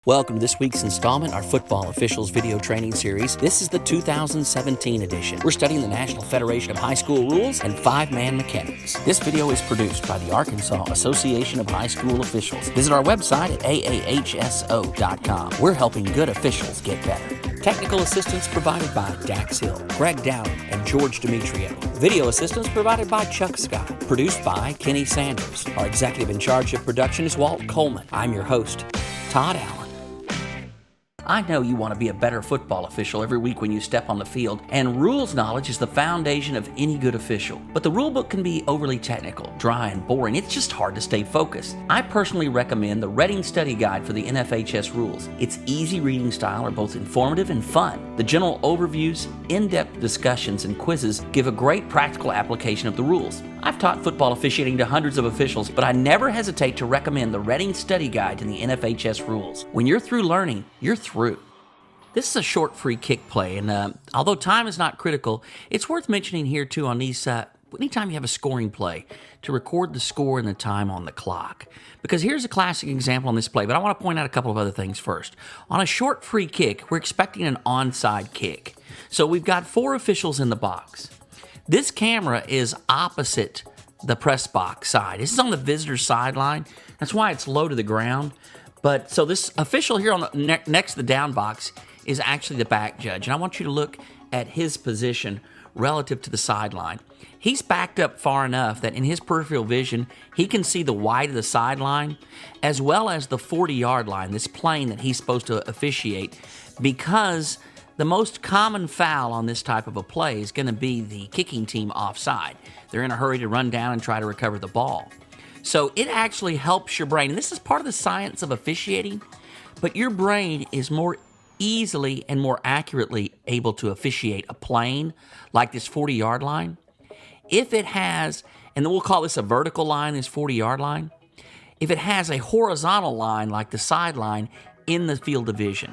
Welcome to this week's installment, our Football Officials video training series. This is the 2017 edition. We're studying the National Federation of High School Rules and five-man mechanics. This video is produced by the Arkansas Association of High School Officials. Visit our website at aahso.com. We're helping good officials get better. Technical assistance provided by Dax Hill, Greg Downing, and George Demetrio. Video assistance provided by Chuck Scott. Produced by Kenny Sanders. Our executive in charge of production is Walt Coleman. I'm your host, Todd Allen. I know you want to be a better football official every week when you step on the field, and rules knowledge is the foundation of any good official. But the rule book can be overly technical, dry, and boring. It's just hard to stay focused. I personally recommend the Reading Study Guide for the NFHS rules. Its easy reading style are both informative and fun. The general overviews, in-depth discussions, and quizzes give a great practical application of the rules. I've taught football officiating to hundreds of officials, but I never hesitate to recommend the Reading Study Guide to the NFHS rules. When you're through learning, you're through. This is a short free kick play, and although time is not critical, it's worth mentioning here too on these, anytime you have a scoring play, to record the score and the time on the clock. Because here's a classic example on this play, but I want to point out a couple of other things first. On a short free kick, we're expecting an onside kick. So we've got four officials in the box. This camera is opposite the press box side. This is on the visitor sideline. That's why it's low to the ground. But so this official here on the next to the down box is actually the back judge. And I want you to look at his position relative to the sideline. He's backed up far enough that in his peripheral vision, he can see the wide of the sideline as well as the 40-yard line, this plane that he's supposed to officiate, because the most common foul on this type of a play is going to be the kicking team offside. They're in a hurry to run down and try to recover the ball. So it actually helps your brain. And this is part of the science of officiating, but your brain is more easily and more accurately able to officiate a plane like this 40-yard line if it has, and then we'll call this a vertical line, this 40-yard line, if it has a horizontal line like the sideline in the field of vision.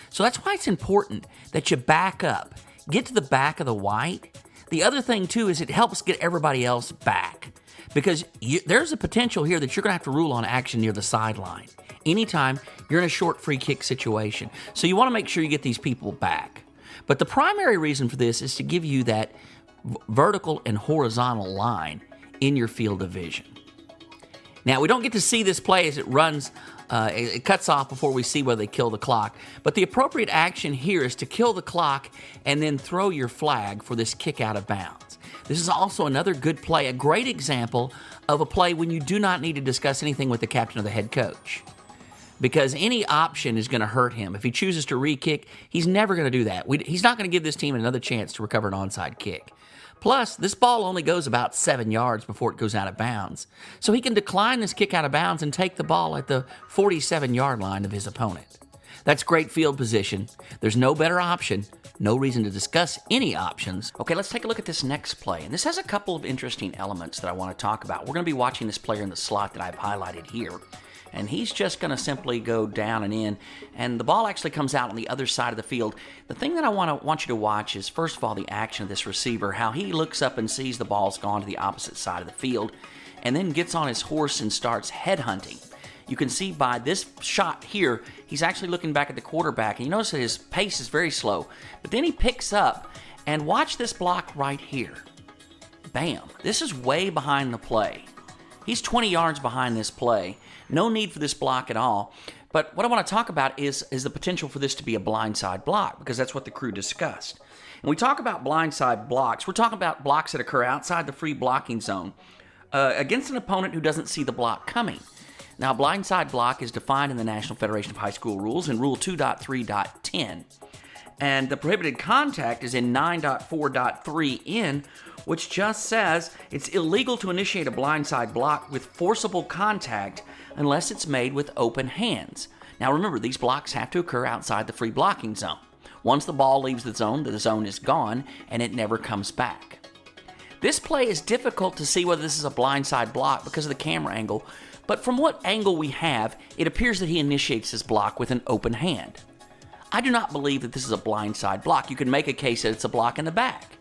So that's why it's important that you back up, get to the back of the white. The other thing, too, is it helps get everybody else back, because there's a potential here that you're going to have to rule on action near the sideline anytime you're in a short free kick situation. So you want to make sure you get these people back. But the primary reason for this is to give you that vertical and horizontal line in your field of vision. Now, we don't get to see this play as it runs. It cuts off before we see whether they kill the clock. But the appropriate action here is to kill the clock and then throw your flag for this kick out of bounds. This is also another good play, a great example of a play when you do not need to discuss anything with the captain or the head coach, because any option is going to hurt him. If he chooses to re-kick, he's never going to do that. He's not going to give this team another chance to recover an onside kick. Plus, this ball only goes about 7 yards before it goes out of bounds. So he can decline this kick out of bounds and take the ball at the 47-yard line of his opponent. That's great field position. There's no better option. No reason to discuss any options. Okay, let's take a look at this next play. And this has a couple of interesting elements that I want to talk about. We're going to be watching this player in the slot that I've highlighted here. And he's just going to simply go down and in, and the ball actually comes out on the other side of the field. The thing that I want you to watch is, first of all, the action of this receiver, how he looks up and sees the ball's gone to the opposite side of the field, and then gets on his horse and starts headhunting. You can see by this shot here, he's actually looking back at the quarterback, and you notice that his pace is very slow. But then he picks up, and watch this block right here. Bam. This is way behind the play. He's 20 yards behind this play. No need for this block at all. But what I want to talk about is the potential for this to be a blindside block, because that's what the crew discussed. And we talk about blindside blocks. We're talking about blocks that occur outside the free blocking zone against an opponent who doesn't see the block coming. Now, a blindside block is defined in the National Federation of High School Rules in Rule 2.3.10. And the prohibited contact is in 9.4.3N, which just says it's illegal to initiate a blindside block with forcible contact unless it's made with open hands. Now remember, these blocks have to occur outside the free blocking zone. Once the ball leaves the zone is gone and it never comes back. This play is difficult to see whether this is a blindside block because of the camera angle, but from what angle we have, it appears that he initiates his block with an open hand. I do not believe that this is a blindside block. You can make a case that it's a block in the back.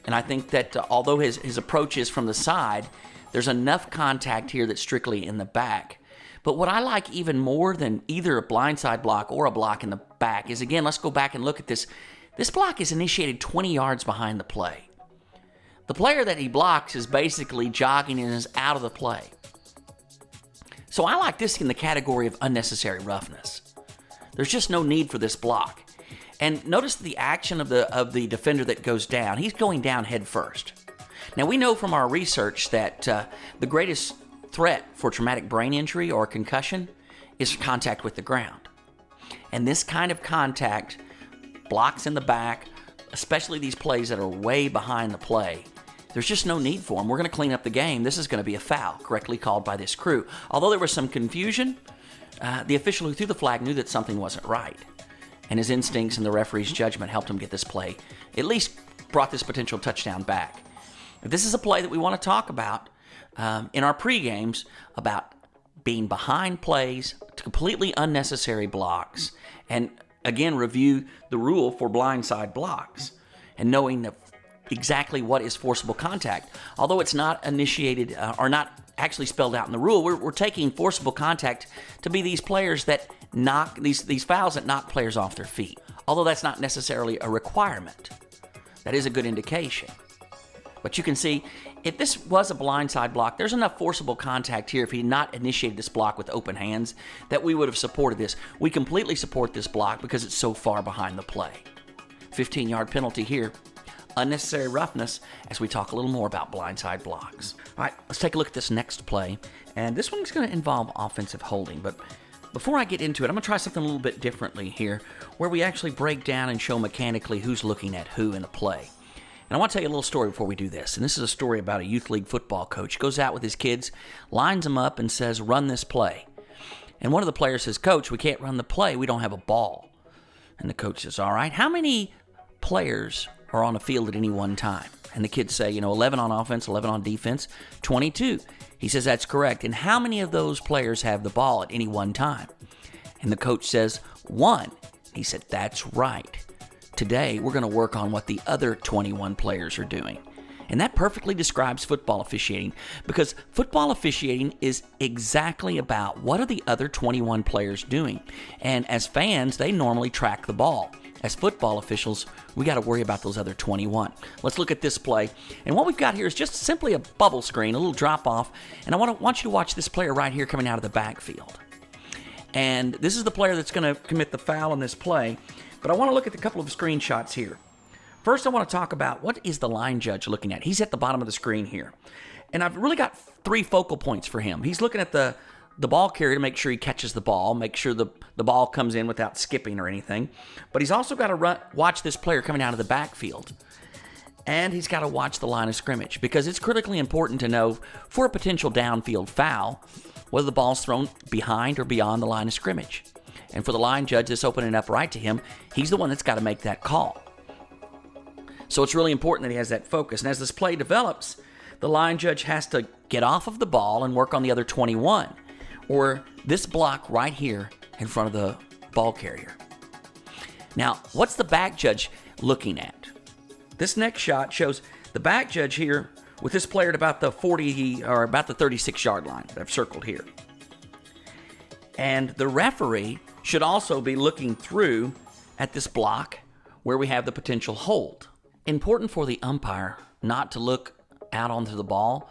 And I think that although his approach is from the side, there's enough contact here that's strictly in the back. But what I like even more than either a blindside block or a block in the back is, again, let's go back and look at this. This block is initiated 20 yards behind the play. The player that he blocks is basically jogging and is out of the play. So I like this in the category of unnecessary roughness. There's just no need for this block. And notice the action of the defender that goes down. He's going down head first. Now, we know from our research that the greatest threat for traumatic brain injury or concussion is contact with the ground. And this kind of contact, blocks in the back, especially these plays that are way behind the play, there's just no need for them. We're going to clean up the game. This is going to be a foul, correctly called by this crew. Although there was some confusion, the official who threw the flag knew that something wasn't right. And his instincts and the referee's judgment helped him get this play, at least brought this potential touchdown back. This is a play that we want to talk about in our pre-games, about being behind plays, completely unnecessary blocks, and again, review the rule for blindside blocks and knowing exactly what is forcible contact. Although it's not initiated or not actually spelled out in the rule, we're taking forcible contact to be these players that knock, these fouls that knock players off their feet. Although that's not necessarily a requirement. That is a good indication. But you can see, if this was a blindside block, there's enough forcible contact here if he had not initiated this block with open hands that we would have supported this. We completely support this block because it's so far behind the play. 15-yard penalty here. Unnecessary roughness as we talk a little more about blindside blocks. All right, let's take a look at this next play. And this one's going to involve offensive holding. But before I get into it, I'm going to try something a little bit differently here, where we actually break down and show mechanically who's looking at who in the play. And I want to tell you a little story before we do this. And this is a story about a youth league football coach. He goes out with his kids, lines them up, and says, run this play. And one of the players says, Coach, we can't run the play. We don't have a ball. And the coach says, all right, how many players are on the field at any one time? And the kids say, 11 on offense, 11 on defense, 22. He says, that's correct. And how many of those players have the ball at any one time? And the coach says, 1. He said, that's right. Today, we're going to work on what the other 21 players are doing. And that perfectly describes football officiating, because football officiating is exactly about what are the other 21 players doing. And as fans, they normally track the ball. As football officials, we got to worry about those other 21. Let's look at this play. And what we've got here is just simply a bubble screen, a little drop off. And I want you to watch this player right here coming out of the backfield. And this is the player that's going to commit the foul in this play. But I want to look at a couple of screenshots here. First, I want to talk about what is the line judge looking at. He's at the bottom of the screen here. And I've really got 3 focal points for him. He's looking at the ball carrier to make sure he catches the ball, make sure the ball comes in without skipping or anything. But he's also got to watch this player coming out of the backfield. And he's got to watch the line of scrimmage, because it's critically important to know for a potential downfield foul whether the ball's thrown behind or beyond the line of scrimmage. And for the line judge that's opening up right to him, he's the one that's got to make that call. So it's really important that he has that focus. And as this play develops, the line judge has to get off of the ball and work on the other 21, or this block right here in front of the ball carrier. Now, what's the back judge looking at? This next shot shows the back judge here with this player at about the 40 or about the 36-yard line that I've circled here. And the referee should also be looking through at this block where we have the potential hold. Important for the umpire not to look out onto the ball,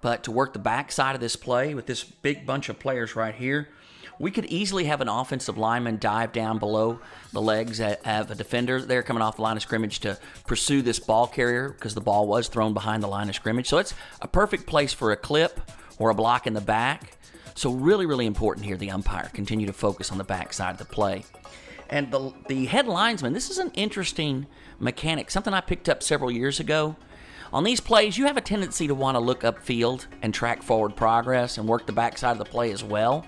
but to work the backside of this play with this big bunch of players right here. We could easily have an offensive lineman dive down below the legs of a defender there coming off the line of scrimmage to pursue this ball carrier, because the ball was thrown behind the line of scrimmage. So it's a perfect place for a clip or a block in the back. So really, really important here, the umpire continue to focus on the backside of the play. And the head linesman, this is an interesting mechanic, something I picked up several years ago. On these plays, you have a tendency to want to look upfield and track forward progress and work the backside of the play as well,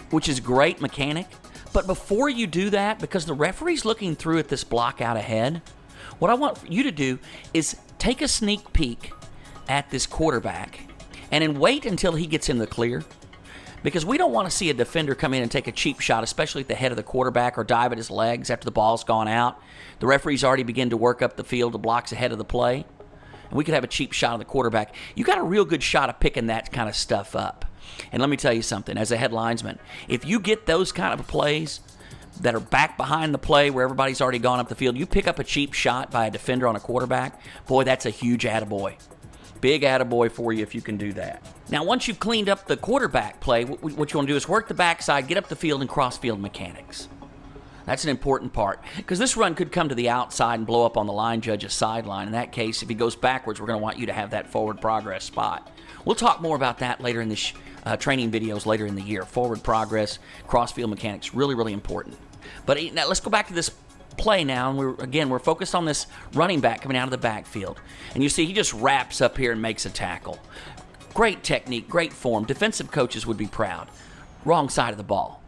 which is great mechanic. But before you do that, because the referee's looking through at this block out ahead, what I want you to do is take a sneak peek at this quarterback and then wait until he gets in the clear. Because we don't want to see a defender come in and take a cheap shot, especially at the head of the quarterback, or dive at his legs after the ball's gone out. The referee's already begun to work up the field, the blocks ahead of the play. And we could have a cheap shot of the quarterback. You got a real good shot of picking that kind of stuff up. And let me tell you something, as a head linesman, if you get those kind of plays that are back behind the play where everybody's already gone up the field, you pick up a cheap shot by a defender on a quarterback, boy, that's a huge attaboy. Big attaboy for you if you can do that. Now, once you've cleaned up the quarterback play, what you want to do is work the backside, get up the field, and cross-field mechanics. That's an important part, because this run could come to the outside and blow up on the line judge's sideline. In that case, if he goes backwards, we're going to want you to have that forward progress spot. We'll talk more about that later in this training videos later in the year. Forward progress, cross-field mechanics, really, really important. But now let's go back to this play now, and we're focused on this running back coming out of the backfield. And you see he just wraps up here and makes a tackle. Great technique, great form. Defensive coaches would be proud. Wrong side of the ball.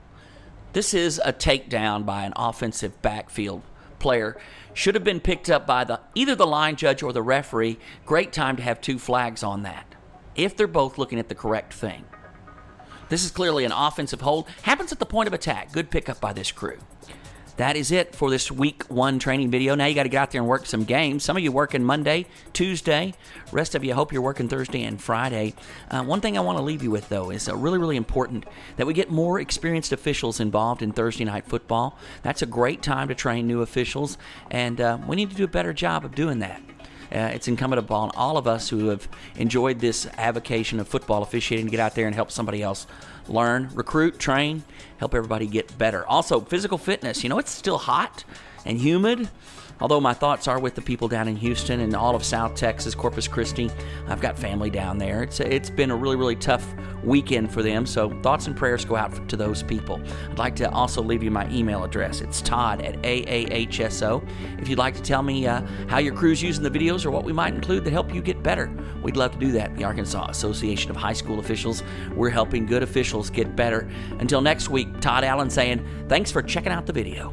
This is a takedown by an offensive backfield player. Should have been picked up by either the line judge or the referee. Great time to have 2 flags on that, if they're both looking at the correct thing. This is clearly an offensive hold. Happens at the point of attack. Good pickup by this crew. That is it for this week 1 training video. Now you got to get out there and work some games. Some of you working Monday, Tuesday. Rest of you, I hope you're working Thursday and Friday. One thing I want to leave you with, though, is really, really important that we get more experienced officials involved in Thursday night football. That's a great time to train new officials, and we need to do a better job of doing that. It's incumbent upon all of us who have enjoyed this avocation of football officiating to get out there and help somebody else learn, recruit, train, help everybody get better. Also, physical fitness. You know, it's still hot and humid, although my thoughts are with the people down in Houston and all of South Texas, Corpus Christi. I've got family down there. It's been a really, really tough weekend for them, so thoughts and prayers go out to those people. I'd like to also leave you my email address. It's todd@aahso. If you'd like to tell me how your crew's using the videos or what we might include to help you get better, we'd love to do that. The Arkansas Association of High School Officials, we're helping good officials get better. Until next week, Todd Allen saying, thanks for checking out the video.